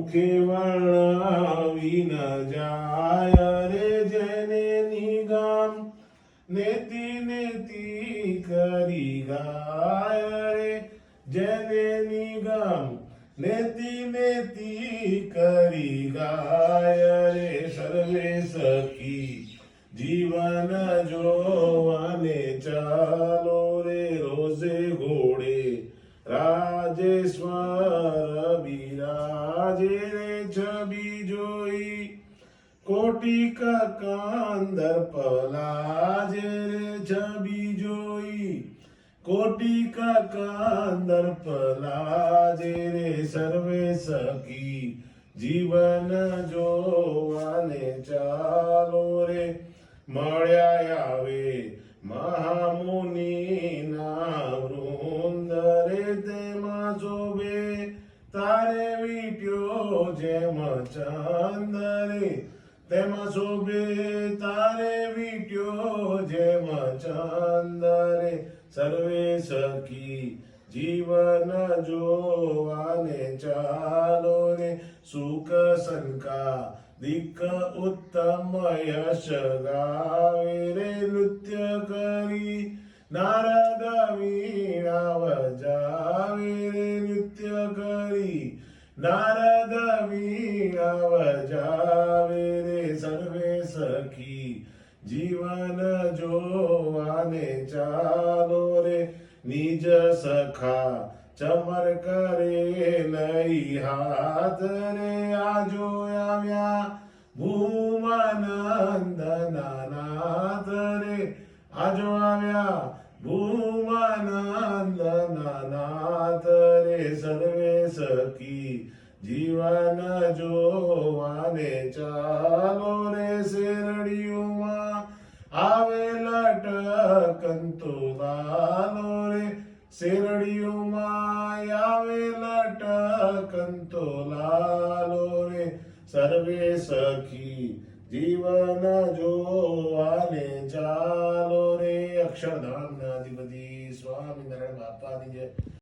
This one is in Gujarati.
વર્ણવી ન જાય રે જેને નિગમ નેતિ નેતિ કરી ગાય રે જેને નિગમ નેતિ નેતિ કરી ગાય રે સર્વે સખી જીવન જોવાને ચાલો રે રોજે ઘોડે રાજેશ્વર બિરાજે રે છબી જોઈ કોટિક કાંદર પલાજે રે છબી જોઈ કોટિક કાંદર પલાજે રે સર્વે સખી જીવન જોવાને ચાલો રે મળ્યા આવે મહામુનિના વૃંદ રે તેમાં શોભે તારે વીટ્યો જેમ ચંદ રે તેમાં શોભે તારે વીટ્યો જેમ ચંદ રે સર્વે સખી જીવન જોવાને ચાલો રે સુખ સંકા દિક ઉત્તમ યશ ગાવે રે નૃત્ય કરી નારદ વીણા વજાવે રે નૃત્ય કરી નારદ વીણા વજાવે રે સર્વે સખી જીવન જોવાને ચાલો રે નિજ સખા ચમર કરે લઈ હાથ રે આજો આવ્યા ભૂમાનંદના નાથ રે આજો આવ્યા ભૂમાનંદના નાથ રે સર્વે સખી જીવન જોવાને ચાલો રે શેરડીઓમાં આવે લટકંતો લાલો રે શેરડીઓમાં આવે લટકંતો લાલો રે સર્વે સખી જીવન જોવાને ચાલો રે અક્ષરધામના અધિપતિ સ્વામિનારાયણ બાપાની જય.